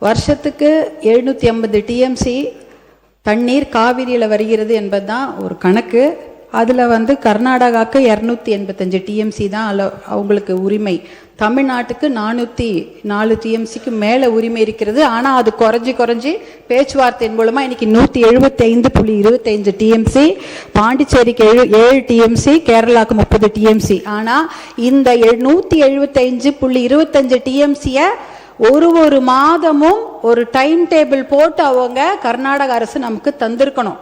வருஷத்துக்கு 750 டிஎம்சி தண்ணீர் காவிரியில் வருகிறது என்பது தான் ஒரு கணக்கு. அதில் கர்நாடகாவுக்கு 285 டிஎம்சி தான் அவங்களுக்கு உரிமை. தமிழ்நாட்டுக்கு 404 டிஎம்சிக்கு மேலே உரிமை இருக்கிறது. ஆனால் அது குறைஞ்சி பேச்சுவார்த்தையின் மூலமாக இன்னைக்கு 175.25 டிஎம்சி, பாண்டிச்சேரிக்கு 7 டிஎம்சி, கேரளாவுக்கு 30 டிஎம்சி. ஆனால் இந்த 175.25 டிஎம்சியை ஒரு மாதமும் ஒரு டைம் டேபிள் போட்டு அவங்க கர்நாடக அரசு நமக்கு தந்திருக்கணும்.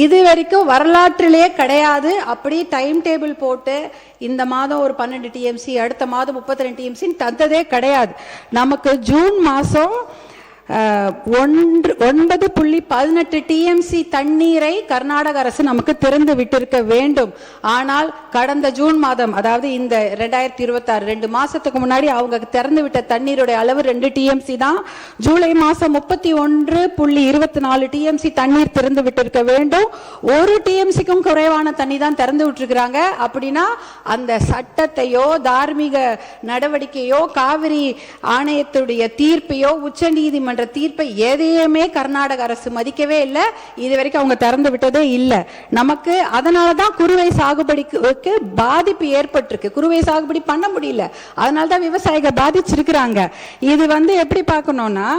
இது வரைக்கும் வரலாற்றிலே கிடையாது. அப்படி டைம் டேபிள் போட்டு இந்த மாதம் ஒரு 12 டிஎம்சி, அடுத்த மாதம் 32 டிஎம்சின்னு தந்ததே கிடையாது. நமக்கு ஜூன் மாதம் 9.18 டிஎம்சி தண்ணீரை கர்நாடக அரசு நமக்கு திறந்து விட்டிருக்க வேண்டும். ஆனால் கடந்த ஜூன் மாதம், அதாவது இந்த 2026 2 மாசத்துக்கு முன்னாடி அவங்க திறந்து விட்ட தண்ணீருடைய அளவு 2 டிஎம்சி தான். ஜூலை மாசம் 31.24 டிஎம்சி தண்ணீர் திறந்து விட்டிருக்க வேண்டும். 1 டிஎம்சிக்கும் குறைவான தண்ணி தான் திறந்து விட்டுருக்கிறாங்க. அப்படின்னா அந்த சட்டத்தையோ தார்மீக நடவடிக்கையோ காவிரி ஆணையத்துடைய தீர்ப்பையோ உச்ச நீதிமன்ற தீர்ப்பை எதையுமே கர்நாடக அரசு மதிக்கவே இல்லை. இது வரைக்கும் அவங்க திறந்து விட்டதே இல்லை. நமக்கு அதனாலதான் குறுவை சாகுபடிக்கு பாதிப்பு ஏற்பட்டிருக்கு. குறுவை சாகுபடி பண்ண முடியல, அதனாலதான் விவசாயிகள் பாதிச்சிருக்கிறாங்க. இது எப்படி பார்க்கணும்னா,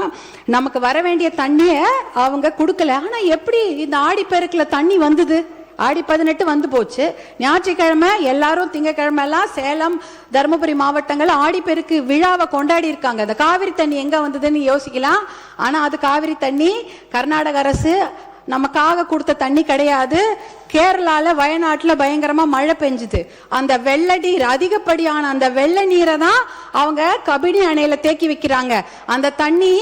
நமக்கு வர வேண்டிய தண்ணிய அவங்க கொடுக்கல. ஆனா எப்படி இந்த ஆடிப்பெருக்குல தண்ணி வந்தது? ஆடி 18 வந்து போச்சு. ஞாயிற்றுக்கிழமை எல்லாரும், திங்கக்கிழமை எல்லாம் சேலம் தருமபுரி மாவட்டங்கள் ஆடிப்பெருக்கு விழாவை கொண்டாடி இருக்காங்க. இந்த காவிரி தண்ணி எங்க வந்ததுன்னு யோசிக்கலாம். ஆனா அது காவிரி தண்ணி கர்நாடக அரசு நமக்காக கொடுத்த தண்ணி கிடையாது. கேரளால வயநாட்டுல பயங்கரமா மழை பெஞ்சுது. அந்த வெள்ள நீர், அதிகப்படியான அந்த வெள்ள நீரை தான் அவங்க கபினி அணையில தேக்கி வைக்கிறாங்க. அந்த தண்ணி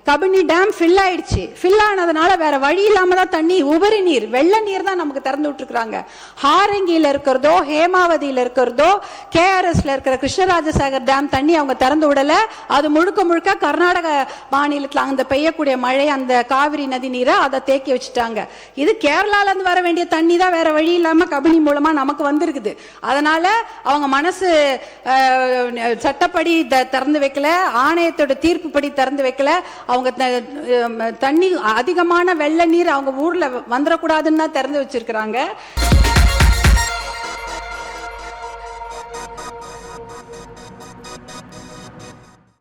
கபினி டேம் ஃபில் ஆயிடுச்சு. ஃபில் ஆனதுனால வேற வழி இல்லாம தான் தண்ணி, உபரி நீர், வெள்ள நீர் தான் நமக்கு திறந்து விட்டுருக்காங்க. ஹாரங்கியில இருக்கிறதோ, ஹேமாவதியில இருக்கிறதோ, கேஆர்எஸ்ல இருக்கிற கிருஷ்ணராஜசாகர் டேம் தண்ணி அவங்க திறந்து விடல. அது முழுக்க கர்நாடக மாநிலத்தில் அந்த பெய்யக்கூடிய மழை, அந்த காவிரி நதி நீரை அதை தேக்கி வச்சுட்டாங்க. இது கேரளால இருந்து வர வேண்டிய தண்ணி தான் வேற வழி இல்லாம கபினி மூலமா நமக்கு வந்திருக்குது. அதனால அவங்க மனசு சட்டப்படி திறந்து வைக்கல, ஆணையத்தோட தீர்ப்பு படி திறந்து வைக்கல. அவங்க தண்ணி அதிகமான வெள்ள நீர் அவங்க ஊர்ல வந்துடக்கூடாதுன்னு தான் திறந்து வச்சிருக்கிறாங்க.